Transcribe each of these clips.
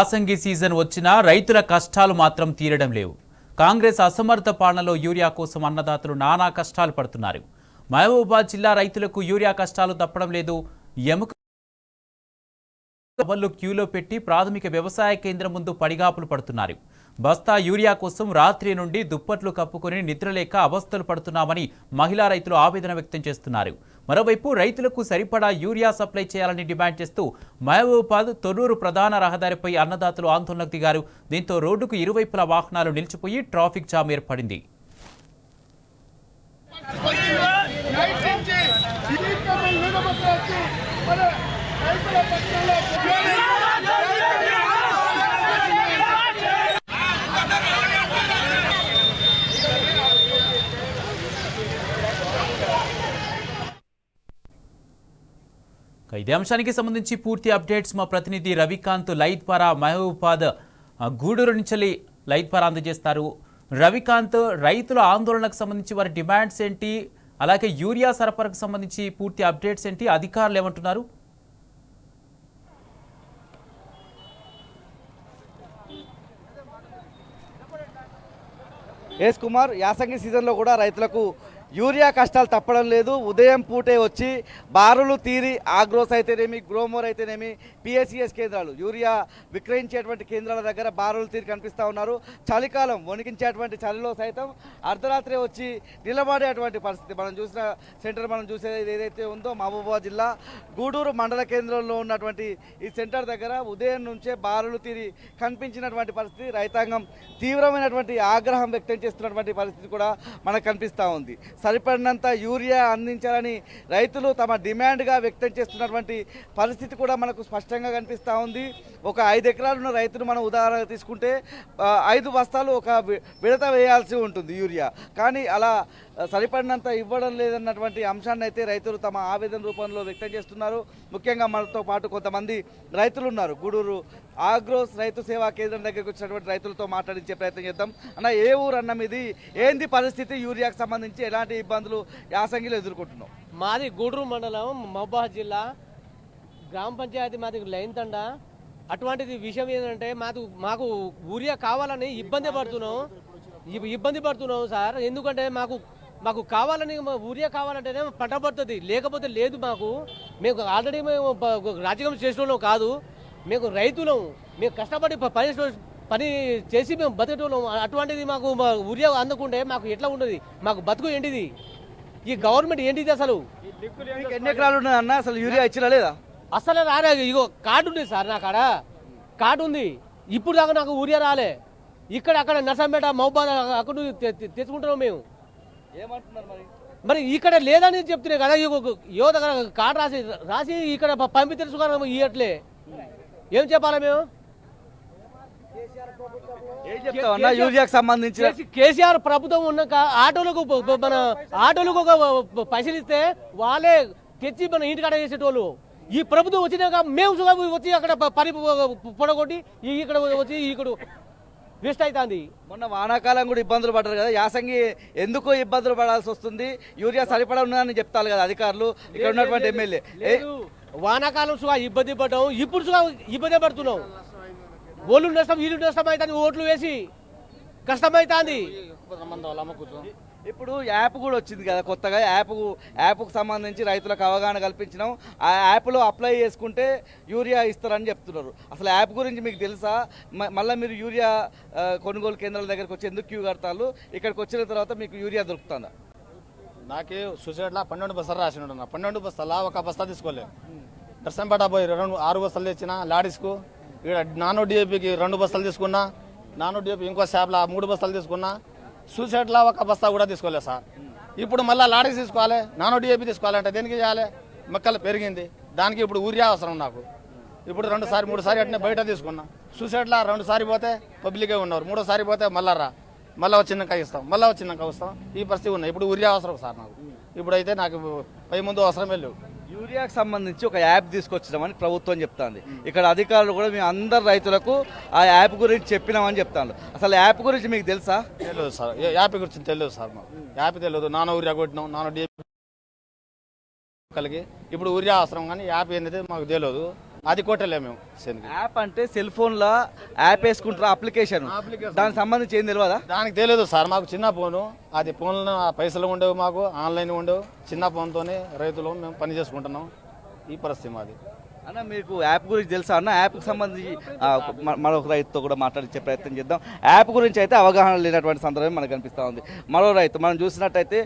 యాసంగి సీజన్ వచ్చినా రైతుల కష్టాలు మాత్రం తీరడం లేవు. కాంగ్రెస్ అసమర్థ పాలనలో యూరియా కోసం అన్నదాతలు నానా కష్టాలు పడుతున్నారు. మహబూబాబాద్ జిల్లా రైతులకు యూరియా కష్టాలు తప్పడం లేదు. ఎముకలు క్యూలో పెట్టి ప్రాథమిక వ్యవసాయ కేంద్రం ముందు పడిగాపులు పడుతున్నారు. బస్తా యూరియా కోసం రాత్రి నుండి దుప్పట్లు కప్పుకొని నిద్రలేక అవస్థలు పడుతున్నామని మహిళా రైతులు ఆవేదన వ్యక్తం చేస్తున్నారు. మరోవైపు రైతులకు సరిపడా యూరియా సప్లై చేయాలని డిమాండ్ చేస్తూ మహబూబాబాద్ తొర్రూరు ప్రధాన రహదారిపై అన్నదాతలు ఆందోళనకు దిగారు. దీంతో రోడ్డుకు ఇరువైపులా వాహనాలు నిలిచిపోయి ట్రాఫిక్ జామ్ ఏర్పడింది. ఇదే అంశానికి సంబంధించి పూర్తి అప్డేట్స్ మా ప్రతినిధి రవికాంత్ లైవ్ ద్వారా మహబూబాబాద్ గూడూరు నుంచి లైవ్ ద్వారా అందజేస్తారు. రవికాంత్, రైతుల ఆందోళనకు సంబంధించి వారి డిమాండ్స్ ఏంటి, అలాగే యూరియా సరఫరాకు సంబంధించి పూర్తి అప్డేట్స్ ఏంటి, అధికారులు ఏమంటున్నారు? ఎస్ కుమార్, యాసంగి సీజన్లో కూడా రైతులకు యూరియా కష్టాలు తప్పడం లేదు. ఉదయం పూటే వచ్చి బారులు తీరి ఆగ్రోస్ అయితేనేమి, గ్రోమోర్ అయితేనేమి, పిఎస్సిఎస్ కేంద్రాలు, యూరియా విక్రయించేటువంటి కేంద్రాల దగ్గర బారులు తీరి కనిపిస్తూ ఉన్నారు. చలికాలం వణికించేటువంటి చలిలో సైతం అర్ధరాత్రి వచ్చి నిలబడేటువంటి పరిస్థితి మనం చూసిన సెంటర్ మనం చూసేది ఏదైతే ఉందో మహబూబాబాద్ జిల్లా గూడూరు మండల కేంద్రంలో ఉన్నటువంటి ఈ సెంటర్ దగ్గర ఉదయం నుంచే బారులు తీరి కనిపించినటువంటి పరిస్థితి. రైతాంగం తీవ్రమైనటువంటి ఆగ్రహం వ్యక్తం చేస్తున్నటువంటి పరిస్థితి కూడా మనకు కనిపిస్తూ ఉంది. సరిపడినంత యూరియా అందించాలని రైతులు తమ డిమాండ్గా వ్యక్తం చేస్తున్నటువంటి పరిస్థితి కూడా మనకు స్పష్టంగా కనిపిస్తూ ఉంది. ఒక 5 ఎకరాలు ఉన్న రైతును మనం ఉదాహరణ తీసుకుంటే 5 బస్తాలు ఒక విడత వేయాల్సి ఉంటుంది యూరియా. కానీ అలా సరిపడినంత ఇవ్వడం లేదన్నటువంటి అంశాన్ని అయితే రైతులు తమ ఆవేదన రూపంలో వ్యక్తం చేస్తున్నారు. ముఖ్యంగా మనతో పాటు కొంతమంది రైతులు ఉన్నారు. గూడూరు ఆగ్రోస్ రైతు సేవా కేంద్రం దగ్గరికి వచ్చినటువంటి రైతులతో మాట్లాడించే ప్రయత్నం చేద్దాం. అన్న, ఏ ఊరు అన్న మీది? ఏంది పరిస్థితి? యూరియాకు సంబంధించి ఎలాంటి ఇబ్బందులు యాసంగిలో ఎదుర్కొంటున్నాం? మాది గూడూరు మండలం మహబూబాబాద్ జిల్లా గ్రామ పంచాయతీ మాది లైన్ తండ. అటువంటిది విషయం ఏంటంటే మాకు యూరియా కావాలని ఇబ్బంది పడుతున్నాం సార్. ఎందుకంటే మాకు కావాలని యూరియా కావాలంటేనే పంట పడుతుంది, లేకపోతే లేదు. మేము ఆల్రెడీ మేము రాజకీయం చేసేవాళ్ళం కాదు, మేము రైతులం. మేము కష్టపడి పని చేసి మేము బతికేటోళ్ళం. అటువంటిది మాకు యూరియా అందకుంటే మాకు ఎట్లా ఉండదు? మాకు బతుకు ఏంటిది? ఈ గవర్నమెంట్ ఏంటిది? అసలు ఎన్ని ఎకరాలు ఉన్నదన్న? అసలు యూరియా ఇచ్చినా లేదా? అసలు రాలే. ఇగో కార్డు ఉంది సార్, నా కాడ కార్డు ఉంది. ఇప్పుడు దాకా నాకు ఊరియా రాలే. అక్కడ నర్సంపేట, మహబూబాబాద్ అక్కడ తెచ్చుకుంటున్నాం మేము. ఏమంటున్నారు మరి ఇక్కడ లేదని చెప్తున్నాయి కదా. యువ దగ్గర కార్డు రాసి ఇక్కడ పంపి తెలుసుకోవాలి. ఇవ్వట్లే, ఏం చెప్పాలి మేము? యూరియాకి సంబంధించి కేసీఆర్ ప్రభుత్వం ఉన్నాక ఆటోలకు ఒక పైసలు ఇస్తే వాళ్ళే తెచ్చి మన ఇంటికాడ చేసేటోళ్ళు. ఈ ప్రభుత్వం వచ్చినాక మేము వచ్చి అక్కడ పని పొడగొట్టి ఇక్కడ వచ్చి ఇక్కడ వేస్ట్ అవుతుంది. మొన్న వానాకాలం కూడా ఇబ్బందులు పడ్డారు కదా, యాసంగి ఎందుకు ఇబ్బందులు పడాల్సి వస్తుంది? యూరియా సరిపడా ఉన్నదని చెప్తారు కదా అధికారులు, ఇక్కడ ఉన్నటువంటి ఎమ్మెల్యే. వానాకాలం సుగా ఇబ్బంది పడ్డాం, ఇప్పుడు సుగా ఇబ్బంది పడుతున్నాం. ఓళ్ళు నష్టం, ఇల్లు నష్టం అవుతుంది, ఓట్లు వేసి కష్టమవుతుంది. ఇప్పుడు యాప్ కూడా వచ్చింది కదా కొత్తగా. యాప్కు సంబంధించి రైతులకు అవగాహన కల్పించినాం. ఆ యాప్లో అప్లై చేసుకుంటే యూరియా ఇస్తారని చెప్తున్నారు. అసలు యాప్ గురించి మీకు తెలుసా? మళ్ళీ మీరు యూరియా కొనుగోలు కేంద్రాల దగ్గరకు వచ్చి ఎందుకు క్యూ కడతారు? ఇక్కడికి వచ్చిన తర్వాత మీకు యూరియా దొరుకుతుందా? నాకే సూసైడ్లా 12 బస్తాలు రాసినాడు. 12 బస్తాలా ఒక బస్తా తీసుకోలే. దర్శనంపేట పోయి 6 బస్తాలు తెచ్చిన లాడీస్కు. ఇక్కడ నానో డిఏపికి 2 బస్తాలు తీసుకున్నా. నానో డిఏపి ఇంకో షాప్లో 3 బస్తాలు తీసుకున్నా. సూసైడ్లా ఒక బస్తా కూడా తీసుకోలేదు సార్. ఇప్పుడు మళ్ళీ లాడీస్ తీసుకోవాలి, నానో డిఏపి తీసుకోవాలంటే దేనికి చేయాలి? మొక్కలు పెరిగింది, దానికి ఇప్పుడు ఊరియా అవసరం నాకు. ఇప్పుడు 2 సారి 3 సారి అట్నే బయట తీసుకున్నా. సూసైడ్లా 2 సారి పోతే పబ్లికే ఉన్నారు, 3వ సారి పోతే మళ్ళీ వచ్చినాక ఇస్తాం, మళ్ళీ వచ్చినాక వస్తాం. ఈ పరిస్థితి ఉన్నాయి. ఇప్పుడు ఊరియా అవసరం సార్ నాకు. ఇప్పుడైతే నాకు పై ముందు అవసరం వెళ్ళవు. యూరియాకి సంబంధించి ఒక యాప్ తీసుకొచ్చినామని ప్రభుత్వం చెప్తాంది. ఇక్కడ అధికారులు కూడా మేము అందరు రైతులకు ఆ యాప్ గురించి చెప్పినామని చెప్తాను. అసలు యాప్ గురించి మీకు తెలుసా? తెలియదు సార్, యాప్ గురించి తెలియదు సార్. మాకు యాప్ తెలియదు. నానో యూరియా కొట్టినాం, నానో డిఏపి కలిగి ఇప్పుడు ఊరియా అవసరం, కానీ యాప్ ఏంటంటే మాకు తెలియదు. అది కొట్టలేము మేము శనికి. యాప్ అంటే సెల్ ఫోన్లో యాప్ వేసుకుంటారు అప్లికేషన్, దానికి సంబంధించి ఏం తెలియదా? దానికి తెలియదు సార్, మాకు చిన్న ఫోను, అది ఫోన్లో పైసలు ఉండవు, మాకు ఆన్లైన్ ఉండవు. చిన్న ఫోన్తోనే రైతులు మేము పని చేసుకుంటున్నాం. ఈ పరిస్థితి మాది. అన్న మీకు యాప్ గురించి తెలుసా అన్న? యాప్కి సంబంధించి మరొక రైతుతో కూడా మాట్లాడించే ప్రయత్నం చేద్దాం. యాప్ గురించి అయితే అవగాహన లేనటువంటి సందర్భం మనకు కనిపిస్తూ ఉంది. మరో రైతు మనం చూసినట్టయితే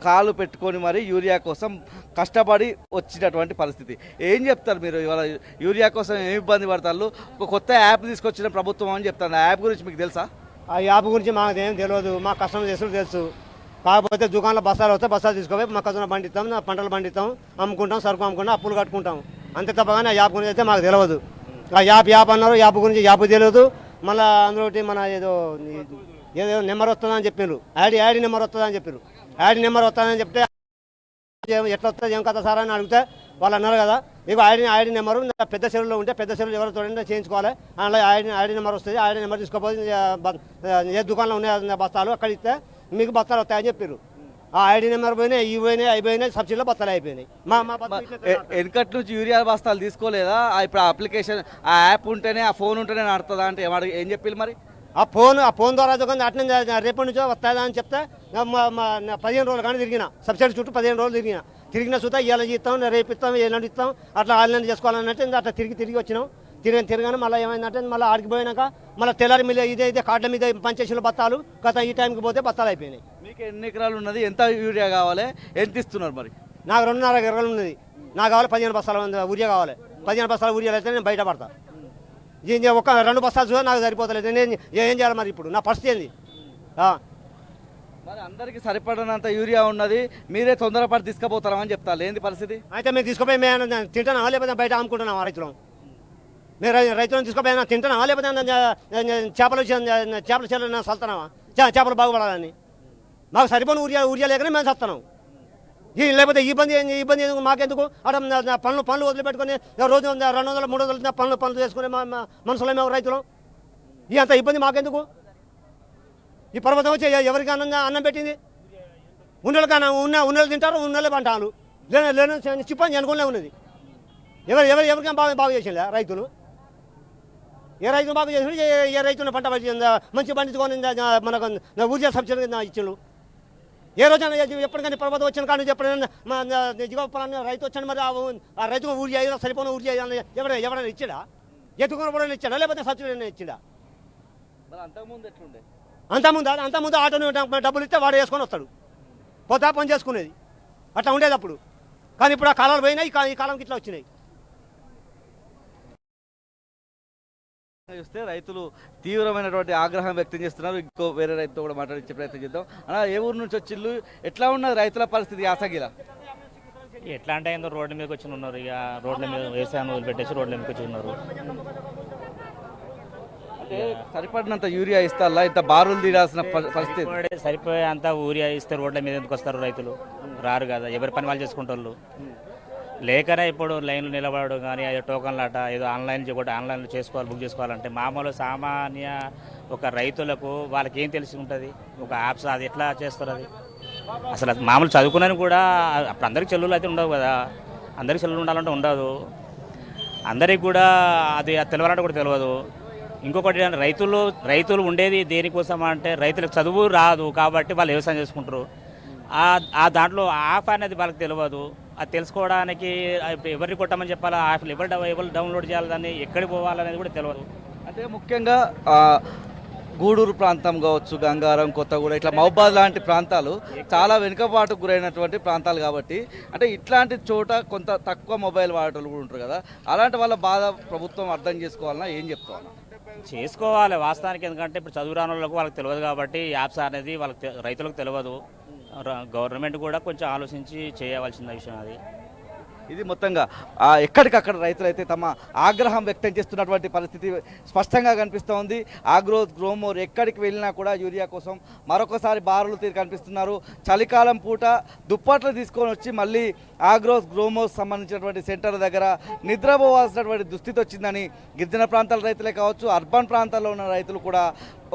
కాలు పెట్టుకొని మరి యూరియా కోసం కష్టపడి వచ్చినటువంటి పరిస్థితి. ఏం చెప్తారు మీరు ఇవాళ యూరియా కోసం ఏమి ఇబ్బంది పడతారు? ఒక కొత్త యాప్ తీసుకొచ్చిన ప్రభుత్వం అని చెప్తాను. ఆ యాప్ గురించి మీకు తెలుసా? ఆ యాప్ గురించి మాకు ఏం తెలియదు. మా కస్టమర్ చేసుడు తెలుసు. కాకపోతే దుకాణంలో బస్తాలు వస్తే బస్తాలు తీసుకోపోయి మొక్కజొన్న పండిస్తాం, పంటలు పండిస్తాం, అమ్ముకుంటాం, సరుకు అమ్ముకుంటాం, అప్పులు కట్టుకుంటాం. అంతే తప్పగానే ఆ యాప్ గురించి అయితే మాకు తెలియదు. ఆ యాప్ అన్నారు, యాప్ గురించి యాప్ తెలియదు. మళ్ళీ అందులో మన ఏదో నెంబర్ వస్తుందని చెప్పారు, యాడ్ నెంబర్ వస్తుందని చెప్పారు. యాడ్ నెంబర్ వస్తుందని చెప్తే ఎట్లా వస్తుంది ఏం కదా సార్ అని అడిగితే వాళ్ళు అన్నారు కదా, ఇక ఐడి నెంబరు పెద్ద చెరువులో ఉంటే పెద్ద చెరువులు ఎవరు చూడండి చేయించుకోవాలి, అలా ఐడి నెంబర్ వస్తుంది. ఐడి నెంబర్ తీసుకోపోతే ఏ దుకాణంలో ఉన్నాయి బస్తాలు అక్కడ ఇస్తే మీకు బస్తాలు వస్తాయని చెప్పారు. ఆ ఐడి నెంబర్ పోయినాయి, ఇవి పోయినాయి, అయిపోయినాయి, సబ్సిడీలో బస్తాలు అయిపోయినాయి. వెనకటి నుంచి యూరియా బస్తాలు తీసుకోలేదా? ఇప్పుడు ఆ అప్లికేషన్, ఆ యాప్ ఉంటేనే, ఆ ఫోన్ ఉంటేనే నడుతుందా అంటే ఏం చెప్పారు మరి? ఆ ఫోన్ ద్వారా అట్నే రేపటి నుంచో వస్తాయా అని చెప్తే 15 రోజులు కానీ తిరిగిన, సబ్సిడీ చుట్టూ 15 రోజులు తిరిగిన చూద్దా ఇలా ఇస్తాం, రేపు ఇస్తాం, ఎలాంటి ఇస్తాం, అట్లా ఆన్లైన్ చేసుకోవాలన్నట్టు అట్లా తిరిగి వచ్చినాం. తిరగానే మళ్ళీ ఏమైందంటే మళ్ళీ ఆడికి పోయినాక మళ్ళీ తెల్లారి మీద ఇదే కార్డుల మీద పనిచేసిన బత్తాలు గత ఈ టైంకి పోతే బత్తాలు అయిపోయినాయి. మీకు ఎన్ని ఎకరాలు ఉన్నది? ఎంత యూరియా కావాలి? ఎంత ఇస్తున్నారు మరి? నాకు 2.5 ఎకరాలు ఉన్నది. నాకు కావాలి 15 బస్తాల యూరియా కావాలి. 15 బస్తాల యూరియా అయితే నేను బయటపడతా. ఒక 2 బస్తాలు చూడ నాకు సరిపోతలేదు. నేను ఏం చేయాలి మరి? ఇప్పుడు నా పరిస్థితి ఏంది? మరి అందరికీ సరిపడనంత యూరియా ఉన్నది, మీరే తొందరపడి తీసుకుపోతారని చెప్తారు. ఏంది పరిస్థితి? అయితే మేము తీసుకుపోయి మేము తింటున్నామా లేకపోతే బయట అమ్ముకుంటున్నామా? రైతులం మేము రైతులను తీసుకుపోయినా తింటున్నామా లేకపోతే చేపల చెరువులు చల్తున్నామా? చేపలు బాగుపడాలని మాకు సరిపోయిన ఊరియా లేకనే మేము చస్తున్నాం. లేకపోతే ఇబ్బంది మాకెందుకు? అక్కడ పనులు వదిలిపెట్టుకుని రోజు 200, 300 పనులు చేసుకునే మనుషులు మేము రైతులం. అంత ఇబ్బంది మాకెందుకు? ఈ పర్వతం వచ్చి ఎవరికి అన్నం పెట్టింది? ఉన్నలు తింటారు, ఉన్నలే పంటాలు లేని చిప్పని అనుకునే ఉన్నది. ఎవరికైనా బాగు చేసిందా రైతులు? ఏ రైతులు బాగు చేసి ఏ రైతున్న పంట మంచి పండించుకొని మనకు ఊర్జా సబ్సిడీ ఇచ్చిండు. ఏ రోజైనా ఎప్పటికైనా పర్వతం వచ్చిన కానీ ఎప్పుడైనా దిగువ రైతు వచ్చాను మరి ఆ రైతుకు ఊరి అయ్యా సరిపోయిన ఊరి ఎవరైనా ఇచ్చాడా? ఎత్తుకున్న ఇచ్చాడా లేకపోతే సబ్సిడీ ఇచ్చిండా? అంతకుముందు ఎట్లుండే? అంతకుముందు ఆటోని డబ్బులు ఇస్తే వాడు వేసుకొని వస్తాడు, పోతా పని చేసుకునేది. అట్లా ఉండేది అప్పుడు. కానీ ఇప్పుడు ఆ కాలాలు పోయినాయి, ఈ కాలంకి ఇట్లా వచ్చినాయి. చూస్తే రైతులు తీవ్రమైనటువంటి ఆగ్రహం వ్యక్తం చేస్తున్నారు. ఇంకో వేరే రైతుతో కూడా మాట్లాడించే ప్రయత్నం చేద్దాం. అలా ఏ ఊరు నుంచి వచ్చిళ్ళు, ఎట్లా ఉన్నది రైతుల పరిస్థితి యాసగిలా? ఎట్లా అంటే ఏందో రోడ్ల మీదకి వచ్చి ఉన్నారు. ఇక రోడ్ల మీద వ్యవసాయాన్ని వదిలిపెట్టేసి రోడ్ల మీదకి వచ్చి ఉన్నారు. అంటే సరిపడినంత యూరియా ఇస్తారా? ఇంత బారులు తీరాల్సిన పరిస్థితి. సరిపోయే అంతా ఊరియా ఇస్తే రోడ్ల మీద ఎందుకు వస్తారు రైతులు? రారు కదా, ఎవరి పని వాళ్ళు చేసుకుంటారు. లేకనే ఇప్పుడు లైన్లు నిలబడడం కానీ ఏదో టోకన్లాట ఏదో ఆన్లైన్లో చేసుకోవాలి, బుక్ చేసుకోవాలంటే మామూలు సామాన్య ఒక రైతులకు వాళ్ళకి ఏం తెలిసి ఉంటుంది? ఒక యాప్స్ అది ఎట్లా చేస్తారు? అది అసలు అది మామూలు చదువుకున్నాను కూడా అప్పుడు అందరికి చెల్లులు అయితే ఉండవు కదా. అందరికి చెల్లులు ఉండాలంటే ఉండదు. అందరికి కూడా అది తెలియాలంటే కూడా తెలియదు. ఇంకొకటి రైతులు ఉండేది దేనికోసం అంటే రైతులకు చదువు రాదు కాబట్టి వాళ్ళు వ్యవసాయం చేసుకుంటారు. ఆ దాంట్లో యాప్ అనేది వాళ్ళకి తెలియదు. అది తెలుసుకోవడానికి ఎవరిని కొట్టమని చెప్పాలా, యాప్లు ఎవరు డౌన్లోడ్ చేయాలి, దాన్ని ఎక్కడికి పోవాలనేది కూడా తెలియదు. అంటే ముఖ్యంగా గూడూరు ప్రాంతం కావచ్చు, గంగారం, కొత్తగూడ, ఇట్లా మహబాద్ లాంటి ప్రాంతాలు చాలా వెనుకబాటుకు గురైనటువంటి ప్రాంతాలు కాబట్టి అంటే ఇట్లాంటి చోట కొంత తక్కువ మొబైల్ వాడేటోళ్ళు కూడా ఉంటారు కదా. అలాంటి వాళ్ళ బాధ ప్రభుత్వం అర్థం చేసుకోవాలన్నా ఏం చెప్తాను? చేసుకోవాలి వాస్తవానికి. ఎందుకంటే ఇప్పుడు చదువు రాని వాళ్ళకు వాళ్ళకి తెలియదు కాబట్టి యాప్స్ అనేది వాళ్ళకి రైతులకు తెలియదు. గవర్నమెంట్ కూడా కొంచెం ఆలోచించి చేయవలసిన విషయం అది. ఇది మొత్తంగా ఎక్కడికక్కడ రైతులు అయితే తమ ఆగ్రహం వ్యక్తం చేస్తున్నటువంటి పరిస్థితి స్పష్టంగా కనిపిస్తూ ఉంది. ఆగ్రోస్, గ్రోమోర్ ఎక్కడికి వెళ్ళినా కూడా యూరియా కోసం మరొకసారి బారులు తీరు కనిపిస్తున్నారు. చలికాలం పూట దుప్పట్లు తీసుకొని వచ్చి మళ్ళీ ఆగ్రోస్, గ్రోమోస్ సంబంధించినటువంటి సెంటర్ దగ్గర నిద్రపోవాల్సినటువంటి దుస్థితి వచ్చిందని గిరిజన ప్రాంతాల రైతులే కావచ్చు, అర్బన్ ప్రాంతాల్లో ఉన్న రైతులు కూడా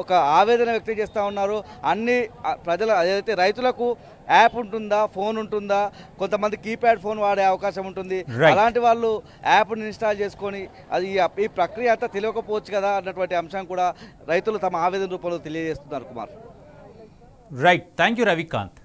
ఒక ఆవేదన వ్యక్తం చేస్తూ ఉన్నారు. అన్ని ప్రజల ఏదైతే రైతులకు యాప్ ఉంటుందా, ఫోన్ ఉంటుందా, కొంతమంది కీప్యాడ్ ఫోన్ వాడే అవకాశం ఉంటుంది. Right. అలాంటి వాళ్ళు యాప్ని ఇన్స్టాల్ చేసుకొని అది ఈ ప్రక్రియ అంతా తెలియకపోవచ్చు కదా అన్నటువంటి అంశం కూడా రైతులు తమ ఆవేదన రూపంలో తెలియజేస్తున్నారు. Kumar, right, thank you Ravikanth.